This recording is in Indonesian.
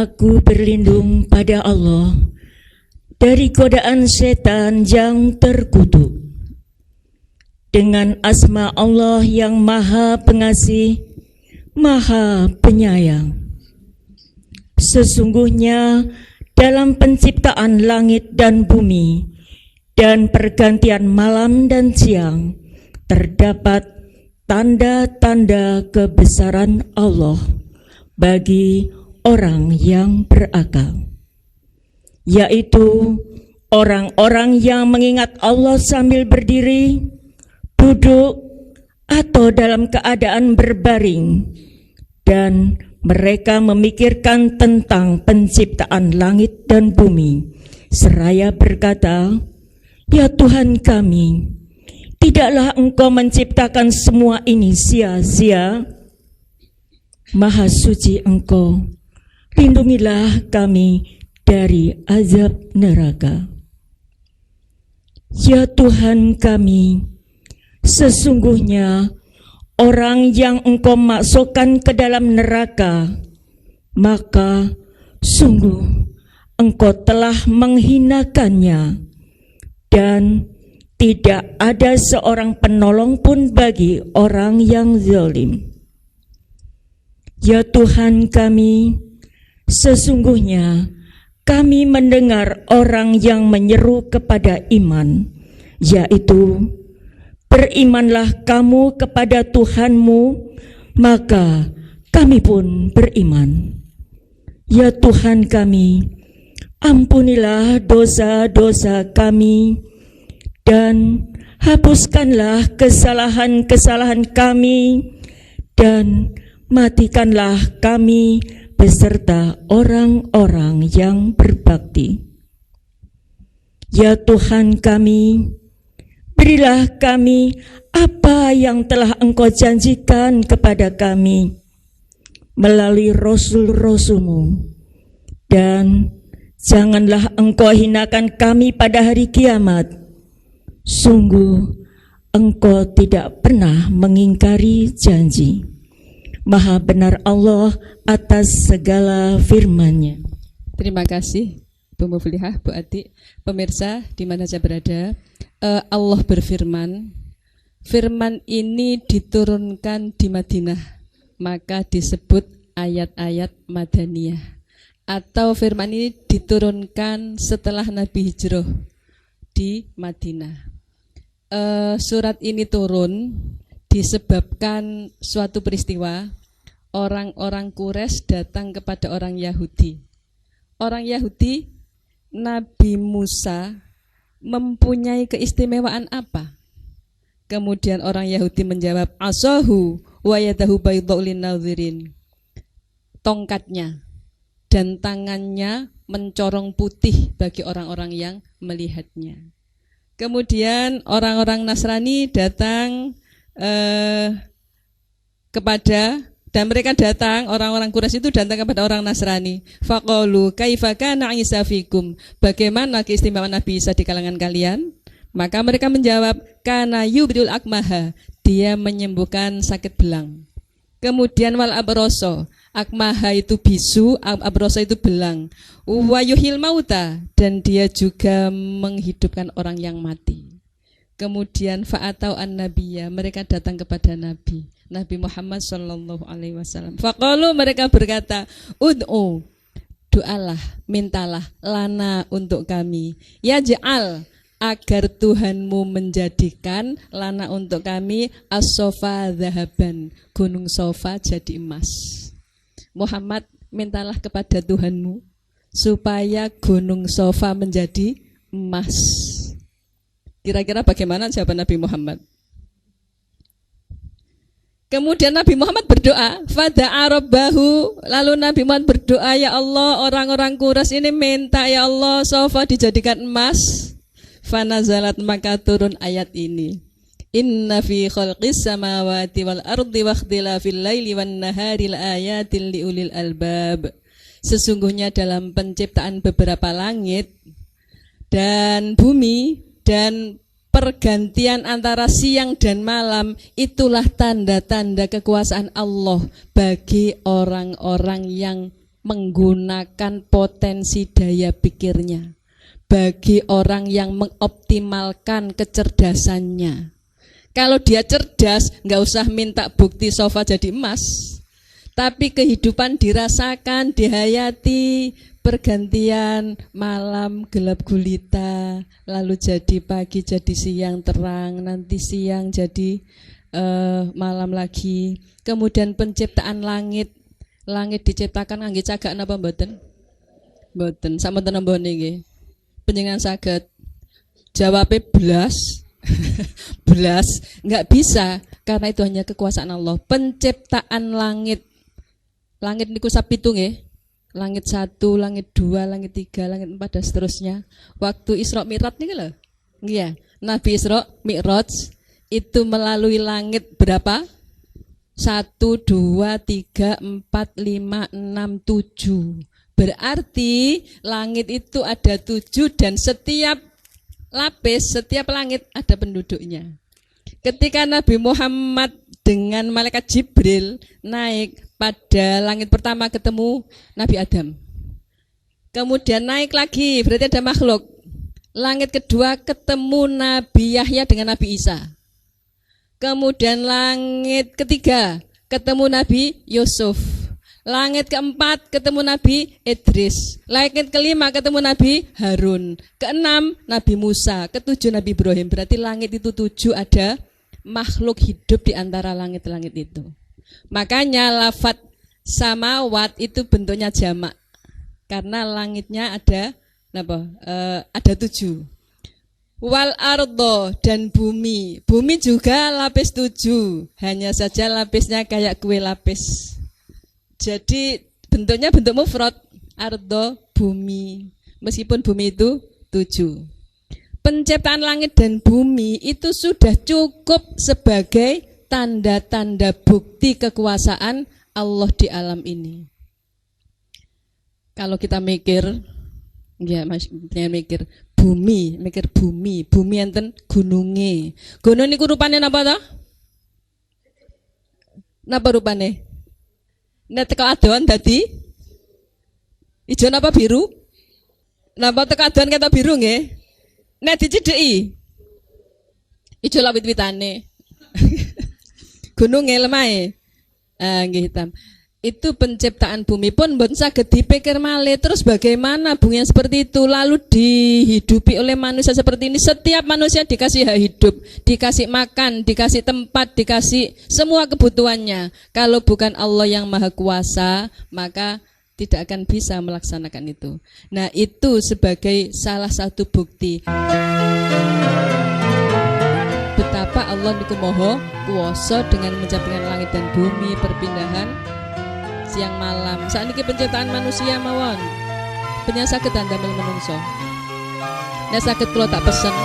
Aku berlindung pada Allah dari godaan setan yang terkutuk. Dengan asma Allah yang Maha Pengasih, Maha Penyayang. Sesungguhnya dalam penciptaan langit dan bumi dan pergantian malam dan siang terdapat tanda-tanda kebesaran Allah bagi orang yang berakal, yaitu orang-orang yang mengingat Allah sambil berdiri, duduk, atau dalam keadaan berbaring, dan mereka memikirkan tentang penciptaan langit dan bumi, seraya berkata, "Ya Tuhan kami, tidaklah Engkau menciptakan semua ini sia-sia? Maha suci Engkau, lindungilah kami dari azab neraka. Ya Tuhan kami, sesungguhnya orang yang Engkau masukkan ke dalam neraka, maka sungguh Engkau telah menghinakannya, dan tidak ada seorang penolong pun bagi orang yang zalim. Ya Tuhan kami, sesungguhnya kami mendengar orang yang menyeru kepada iman, yaitu, berimanlah kamu kepada Tuhanmu, maka kami pun beriman. Ya Tuhan kami, ampunilah dosa-dosa kami, dan hapuskanlah kesalahan-kesalahan kami, dan matikanlah kami beserta orang-orang yang berbakti. Ya Tuhan kami, berilah kami apa yang telah Engkau janjikan kepada kami melalui Rasul-Rasul-Mu, dan janganlah Engkau hinakan kami pada hari kiamat. Sungguh Engkau tidak pernah mengingkari janji. Maha benar Allah atas segala firman-Nya. Terima kasih Bu Muflihah, Bu Ati. Pemirsa di mana saja berada, Allah berfirman, firman ini diturunkan di Madinah, maka disebut ayat-ayat Madaniyah. Atau firman ini diturunkan setelah Nabi hijrah di Madinah. Surat ini turun disebabkan suatu peristiwa. Orang-orang Quraisy datang kepada orang Yahudi. Orang Yahudi, Nabi Musa mempunyai keistimewaan apa? Kemudian orang Yahudi menjawab, asahu wa yadahu baydha'u lin-nadhirin. Tongkatnya dan tangannya mencorong putih bagi orang-orang yang melihatnya. Kemudian orang-orang Nasrani datang dan mereka datang, orang-orang Quraisy itu datang kepada orang Nasrani. Faqalu kaifa kana Isa fikum? Bagaimana keistimewaan Nabi Isa di kalangan kalian? Maka mereka menjawab, kana yubdul akmaha, dia menyembuhkan sakit belang. Kemudian wal abroso, akmaha itu bisu, abroso itu belang. Wa yuhil mauta, dan dia juga menghidupkan orang yang mati. Kemudian fa'atau an-nabiyya, mereka datang kepada Nabi Muhammad sallallahu alaihi wasallam. Faqalu, mereka berkata, ud'u, doalah, mintalah lana untuk kami. Yaj'al, agar Tuhanmu menjadikan lana untuk kami as-sofa zahaban, gunung Sofa jadi emas. Muhammad, mintalah kepada Tuhanmu supaya gunung Sofa menjadi emas. Kira-kira bagaimana jawaban Nabi Muhammad? Kemudian Nabi Muhammad berdoa, fada'a rabbahu, lalu Nabi Muhammad berdoa, ya Allah, orang-orang Quraisy ini minta ya Allah Sofa dijadikan emas. Fanazalat, maka turun ayat ini. Inna fi khalqis samawati wal ardi wa ikhtilafil laili wan nahari laayatil liulil albab. Sesungguhnya dalam penciptaan beberapa langit dan bumi dan pergantian antara siang dan malam, itulah tanda-tanda kekuasaan Allah bagi orang-orang yang menggunakan potensi daya pikirnya. Bagi orang yang mengoptimalkan kecerdasannya. Kalau dia cerdas, nggak usah minta bukti sofa jadi emas. Tapi kehidupan dirasakan, dihayati, pergantian malam gelap gulita, lalu jadi pagi, jadi siang terang, nanti siang jadi malam lagi. Kemudian penciptaan langit diciptakan ngangge cagak napa mboten? Mboten, sampun nembone nggih. Panjenengan saged jawabnya belas. Belas nggak bisa karena itu hanya kekuasaan Allah. Penciptaan langit niku sapitu nggih. Langit 1, langit 2, langit 3, langit 4 dan seterusnya. Waktu Isra Mi'raj niku lho. Iya, Nabi Isra Mi'raj itu melalui langit berapa? 1, 2, 3, 4, 5, 6, 7. Berarti langit itu ada 7 dan setiap lapis, setiap langit ada penduduknya. Ketika Nabi Muhammad dengan malaikat Jibril naik pada langit pertama ketemu Nabi Adam. Kemudian naik lagi, berarti ada makhluk. Langit kedua ketemu Nabi Yahya dengan Nabi Isa. Kemudian langit ketiga ketemu Nabi Yusuf. Langit keempat ketemu Nabi Idris. Langit kelima ketemu Nabi Harun. Keenam Nabi Musa. Ketujuh Nabi Ibrahim. Berarti langit itu 7 ada makhluk hidup di antara langit-langit itu. Makanya lafadz samawat itu bentuknya jamak. Karena langitnya ada ada 7. Wal ardo dan bumi. Bumi juga lapis 7. Hanya saja lapisnya kayak kue lapis. Jadi bentuknya bentuk mufrad, ardo, bumi. Meskipun bumi itu 7. Penciptaan langit dan bumi itu sudah cukup sebagai tanda-tanda bukti kekuasaan Allah di alam ini. Kalau kita mikir, ya Mas, mikir bumi enten gununge. Gunung niku rupane napa to? Napa rupane? Nek teko adon dadi ijo napa biru? Napa teko adon ketok biru nggih? Nek dicedheki ijo lawit-witane. Gununge lemahe. Nggih hitam. Itu penciptaan bumi pun mboten saged dipikir malih. Terus bagaimana bumi yang seperti itu lalu dihidupi oleh manusia seperti ini? Setiap manusia dikasih hak hidup, dikasih makan, dikasih tempat, dikasih semua kebutuhannya. Kalau bukan Allah yang Maha Kuasa, maka tidak akan bisa melaksanakan itu. Nah, itu sebagai salah satu bukti betapa Allah niku Maha Kuwasa dengan menciptakan langit dan bumi, perpindahan siang malam. Saat ini penciptaan manusia mawon. Penyasaketan damel menungso. Nek saged kula tak pesen.